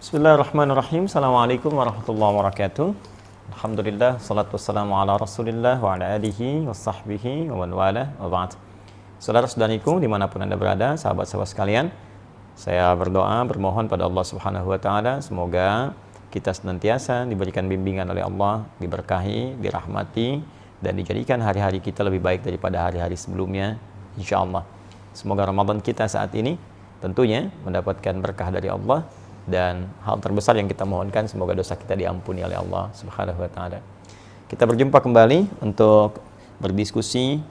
Bismillahirrahmanirrahim. Assalamualaikum warahmatullahi wabarakatuh. Alhamdulillah, salatu wassalamu ala rasulillah wa ala alihi wa sahbihi wa man wala wa ba'd. Saudara-saudariku dimanapun Anda berada, sahabat-sahabat sekalian, saya berdoa, bermohon pada Allah Subhanahu wa Ta'ala, semoga kita senantiasa diberikan bimbingan oleh Allah, diberkahi, dirahmati, dan dijadikan hari-hari kita lebih baik daripada hari-hari sebelumnya, insya Allah. Semoga Ramadan kita saat ini tentunya mendapatkan berkah dari Allah, dan hal terbesar yang kita mohonkan, semoga dosa kita diampuni oleh Allah Subhanahu wa Ta'ala. Kita berjumpa kembali untuk berdiskusi,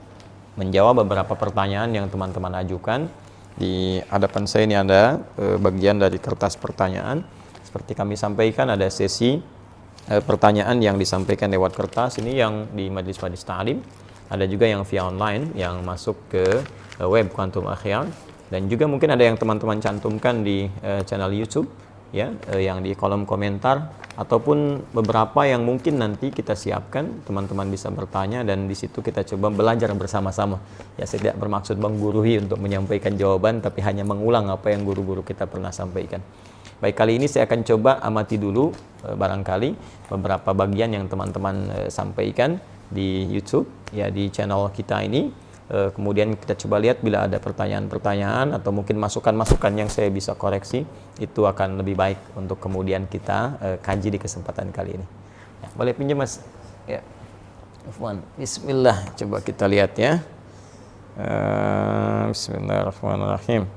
menjawab beberapa pertanyaan yang teman-teman ajukan. Di hadapan saya ini ada bagian dari kertas pertanyaan. Seperti kami sampaikan, ada sesi pertanyaan yang disampaikan lewat kertas ini yang di Majlis-Majlis Ta'lim. Ada juga yang via online yang masuk ke web Quantum Akhyar, dan juga mungkin ada yang teman-teman cantumkan di channel YouTube ya, yang di kolom komentar, ataupun beberapa yang mungkin nanti kita siapkan, teman-teman bisa bertanya dan di situ kita coba belajar bersama-sama. Ya, saya tidak bermaksud menggurui untuk menyampaikan jawaban, tapi hanya mengulang apa yang guru-guru kita pernah sampaikan. Baik, kali ini saya akan coba amati dulu barangkali beberapa bagian yang teman-teman sampaikan di YouTube ya, di channel kita ini. Kemudian kita coba lihat bila ada pertanyaan-pertanyaan atau mungkin masukan-masukan yang saya bisa koreksi, itu akan lebih baik untuk kemudian kita kaji di kesempatan kali ini. Ya, boleh pinjam Mas? Ya. Afwan. Bismillah, coba kita lihat ya. Bismillahirrahmanirrahim.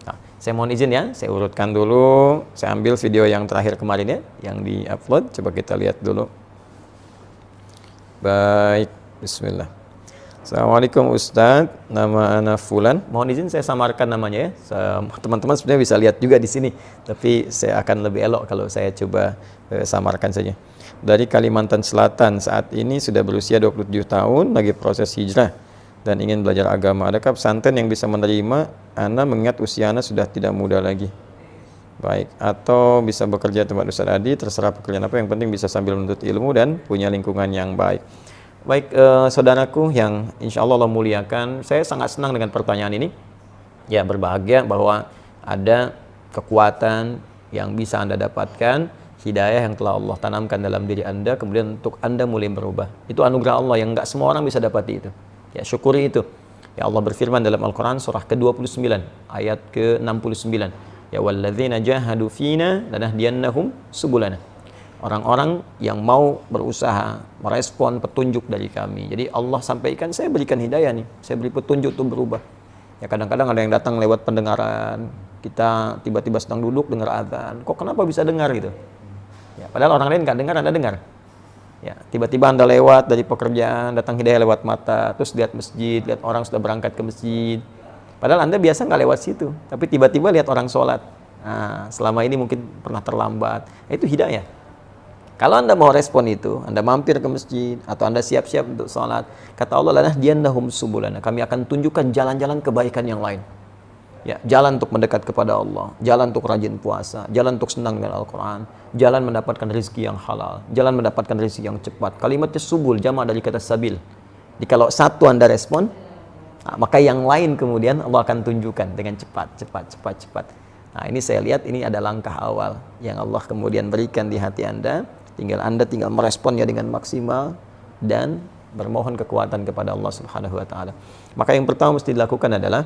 Nah, saya mohon izin ya, saya urutkan dulu. Saya ambil video yang terakhir kemarin ya, yang di-upload. Coba kita lihat dulu. Baik, bismillah. Assalamualaikum Ustadz, nama Ana Fulan. Mohon izin saya samarkan namanya ya. Teman-teman sebenarnya bisa lihat juga di sini, tapi saya akan lebih elok kalau saya coba samarkan saja. Dari Kalimantan Selatan, saat ini sudah berusia 27 tahun, lagi proses hijrah dan ingin belajar agama. Adakah pesantren yang bisa menerima Ana mengingat usia Ana sudah tidak muda lagi? Baik, atau bisa bekerja tempat Ustadz Adi, terserah pekerjaan apa, yang penting bisa sambil menuntut ilmu dan punya lingkungan yang baik. Baik, saudaraku yang insya Allah Allah muliakan, saya sangat senang dengan pertanyaan ini. Ya, berbahagia bahwa ada kekuatan yang bisa Anda dapatkan, hidayah yang telah Allah tanamkan dalam diri Anda, kemudian untuk Anda mulai berubah. Itu anugerah Allah yang nggak semua orang bisa dapati itu. Ya, syukuri itu. Ya, Allah berfirman dalam Al-Quran surah ke-29 ayat ke-69. Ya, walladzina jahadu fina lanahdiyannahum subulana. Orang-orang yang mau berusaha merespon petunjuk dari kami. Jadi Allah sampaikan, saya berikan hidayah nih, saya beri petunjuk untuk berubah. Ya, kadang-kadang ada yang datang lewat pendengaran, kita tiba-tiba sedang duduk dengar azan, kok kenapa bisa dengar gitu? Ya, padahal orang lain nggak dengar, Anda dengar. Ya, tiba-tiba Anda lewat dari pekerjaan, datang hidayah lewat mata, terus lihat masjid, lihat orang sudah berangkat ke masjid. Padahal Anda biasa nggak lewat situ, tapi tiba-tiba lihat orang sholat. Nah, selama ini mungkin pernah terlambat. Nah, itu hidayah. Kalau Anda mau respon itu, Anda mampir ke masjid atau Anda siap-siap untuk sholat, kata Allah, lanahdiyannahum subulana, kami akan tunjukkan jalan-jalan kebaikan yang lain. Ya, jalan untuk mendekat kepada Allah, jalan untuk rajin puasa, jalan untuk senang dengan Al-Quran, jalan mendapatkan rezeki yang halal, jalan mendapatkan rezeki yang cepat. Kalimatnya subul, jamak dari kata sabil. Jadi kalau satu Anda respon, maka yang lain kemudian Allah akan tunjukkan dengan cepat. Nah, ini saya lihat ini ada langkah awal yang Allah kemudian berikan di hati Anda. Anda tinggal meresponnya dengan maksimal dan bermohon kekuatan kepada Allah Subhanahu wa Ta'ala. Maka yang pertama mesti dilakukan adalah,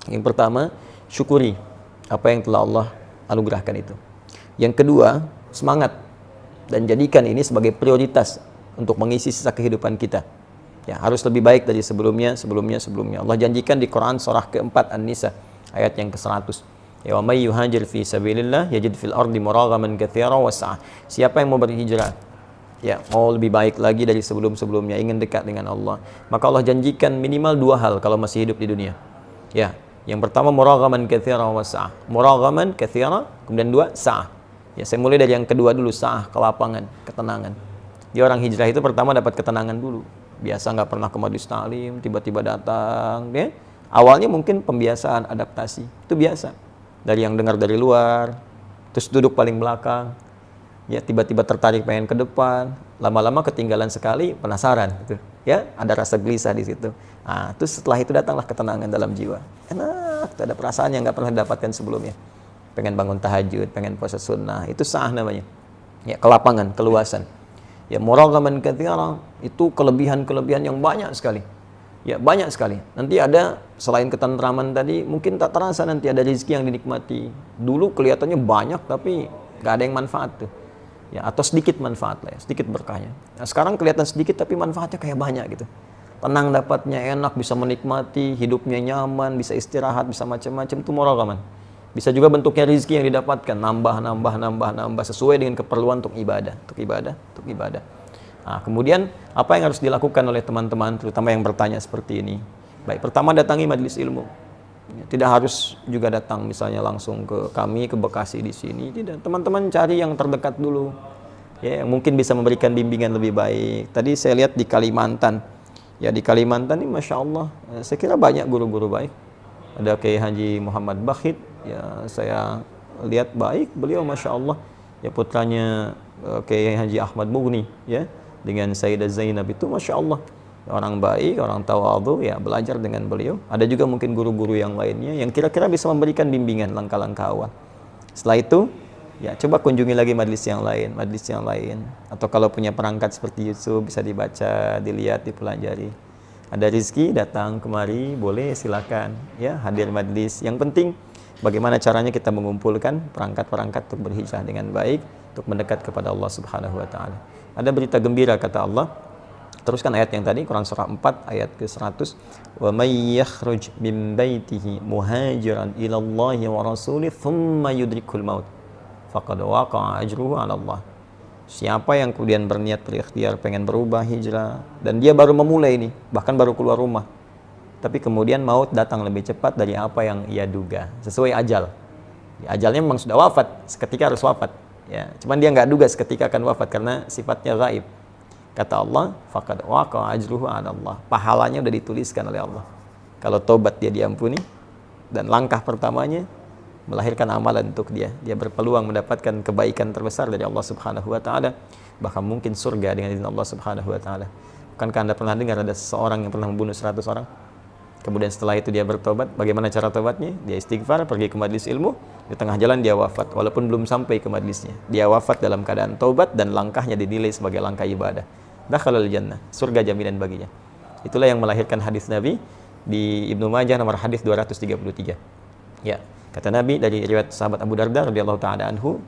yang pertama, syukuri apa yang telah Allah anugerahkan itu. Yang kedua, semangat dan jadikan ini sebagai prioritas untuk mengisi sisa kehidupan kita. Ya, harus lebih baik dari sebelumnya. Allah janjikan di Quran surah ke-4 An-Nisa ayat yang ke-100. Ya, wa may yuhajir fi sabilillah yajid fil ardi muraghaman katsiran wa sa'ah. Siapa yang mau berhijrah, ya, mau lebih baik lagi dari sebelum-sebelumnya, ingin dekat dengan Allah, maka Allah janjikan minimal dua hal kalau masih hidup di dunia. Ya, yang pertama muraghaman katsiran wa sa'ah. Muraghaman katsiran, kemudian dua sa'ah. Ya, saya mulai dari yang kedua dulu, sa'ah, kelapangan, ketenangan. Dia orang hijrah itu pertama dapat ketenangan dulu. Biasa nggak pernah ke Majlis Ta'lim, tiba-tiba datang, ya. Awalnya mungkin pembiasaan, adaptasi, itu biasa. Dari yang dengar dari luar, terus duduk paling belakang, ya, tiba-tiba tertarik pengen ke depan, lama-lama ketinggalan sekali, penasaran gitu. Ya, ada rasa gelisah di situ. Nah, terus setelah itu datanglah ketenangan dalam jiwa. Enak, ada perasaan yang nggak pernah didapatkan sebelumnya. pengen bangun tahajud, pengen puasa sunnah, itu sah namanya. Ya, kelapangan, keluasan. Ya, muraghaman katsiran, itu kelebihan-kelebihan yang banyak sekali. Ya, banyak sekali. Nanti ada, selain ketentraman tadi, mungkin tak terasa nanti ada rezeki yang dinikmati. Dulu kelihatannya banyak, tapi nggak ada yang manfaat tuh. Ya, atau sedikit manfaat lah ya, sedikit berkahnya. Nah, sekarang kelihatan sedikit, tapi manfaatnya kayak banyak gitu. Tenang dapatnya, enak, bisa menikmati, hidupnya nyaman, bisa istirahat, bisa macam-macam, itu muraghaman. Bisa juga bentuknya rezeki yang didapatkan, nambah, sesuai dengan keperluan untuk ibadah. Nah, kemudian apa yang harus dilakukan oleh teman-teman, terutama yang bertanya seperti ini? Baik, pertama datangi majelis ilmu. Tidak harus juga datang misalnya langsung ke kami, ke Bekasi di sini. Tidak, teman-teman cari yang terdekat dulu. Ya, yang mungkin bisa memberikan bimbingan lebih baik. Tadi saya lihat di Kalimantan. Ya, di Kalimantan ini Masya Allah, saya kira banyak guru-guru baik. Ada Kiai Haji Muhammad Bakhit, ya saya lihat baik, beliau Masya Allah. Ya, putranya Kiai Haji Ahmad Mughni, ya, dengan Sayyidah Zainab itu Masya Allah, orang baik, orang tawadhu, ya belajar dengan beliau. Ada juga mungkin guru-guru yang lainnya yang kira-kira bisa memberikan bimbingan langkah-langkah awal. Setelah itu, ya coba kunjungi lagi majelis yang lain. Atau kalau punya perangkat seperti YouTube, bisa dibaca, dilihat, dipelajari. Ada rezeki datang kemari, boleh silakan, ya hadir majelis. Yang penting bagaimana caranya kita mengumpulkan perangkat-perangkat untuk berhijrah dengan baik, untuk mendekat kepada Allah Subhanahu wa taala. Ada berita gembira kata Allah. Teruskan ayat yang tadi, Quran surah 4 ayat ke-100. Wa may yakhruj min baitihi muhajiran ila Allah wa rasulih thumma yudrikul maut faqad waqa'a ajruhu 'ala Allah. Siapa yang kemudian berniat berikhtiar pengen berubah hijrah dan dia baru memulai ini, bahkan baru keluar rumah, tapi kemudian maut datang lebih cepat dari apa yang ia duga, sesuai ajal. Ya, ajalnya memang sudah wafat, seketika harus wafat. Ya, cuman dia nggak duga seketika akan wafat karena sifatnya gaib. Kata Allah, faqad waqa'a ajruhu 'ala Allah. Pahalanya udah dituliskan oleh Allah. Kalau tobat dia diampuni, dan langkah pertamanya melahirkan amalan untuk dia. Dia berpeluang mendapatkan kebaikan terbesar dari Allah Subhanahu wa taala, bahkan mungkin surga dengan izin Allah Subhanahu wa taala. Bukankah Anda pernah dengar ada seseorang yang pernah membunuh 100 orang? Kemudian setelah itu dia bertobat. Bagaimana cara tobatnya? Dia istighfar, pergi ke majelis ilmu, di tengah jalan dia wafat, walaupun belum sampai ke majelisnya. Dia wafat dalam keadaan tobat dan langkahnya dinilai sebagai langkah ibadah. Dakhalal jannah, surga jaminan baginya. Itulah yang melahirkan hadis Nabi di Ibnu Majah nomor hadis 233. Ya, kata Nabi dari riwayat sahabat Abu Darda radhiyallahu taala anhu,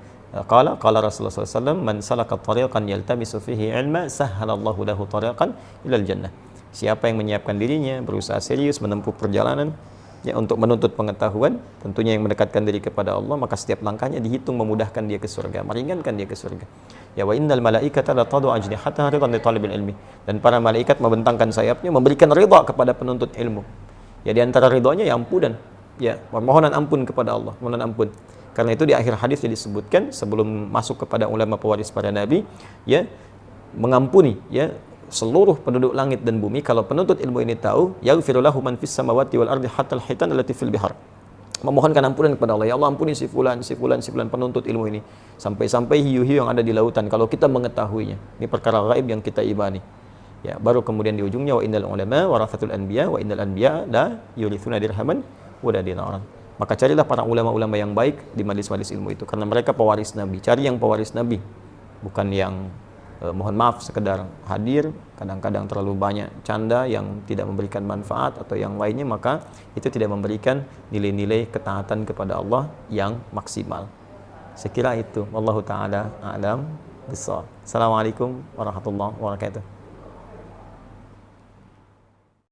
qala Rasulullah sallallahu alaihi wasallam, man salaka tariqan yaltamisu fihi ilma sahhalallahu lahu tariqan ilal jannah. Siapa yang menyiapkan dirinya, berusaha serius menempuh perjalanan ya untuk menuntut pengetahuan, tentunya yang mendekatkan diri kepada Allah, maka setiap langkahnya dihitung memudahkan dia ke surga, meringankan dia ke surga. Ya, wa innal malaikata la tadu ajnihataha ridan li talibil ilmi. Dan para malaikat membentangkan sayapnya memberikan ridha kepada penuntut ilmu. Ya, di antara ridhonya ya ampunan. Ya, permohonan ampun kepada Allah, permohonan ampun. Karena itu di akhir hadis disebutkan sebelum masuk kepada ulama pewaris para nabi, ya, mengampuni ya seluruh penduduk langit dan bumi. Kalau penuntut ilmu ini tahu, yaghfiru lahu man fis samawati wal ardi hatta al hitan allati fil bihar. Memohonkan ampunan kepada Allah. Ya Allah, ampuni si fulan penuntut ilmu ini. Sampai-sampai hiu-hiu yang ada di lautan kalau kita mengetahuinya. Ini perkara gaib yang kita imani. Ya, baru kemudian di ujungnya wa innal ulama warathatul anbiya wa innal anbiya la yurithuna dirhaman wala dinaran. Maka carilah para ulama-ulama yang baik di majelis-majelis ilmu itu karena mereka pewaris Nabi. Cari yang pewaris Nabi, bukan yang mohon maaf sekedar hadir, kadang-kadang terlalu banyak canda yang tidak memberikan manfaat atau yang lainnya, maka itu tidak memberikan nilai-nilai ketaatan kepada Allah yang maksimal. Sekira itu. Wallahu taala a'lam bissawab. Assalamualaikum warahmatullahi wabarakatuh.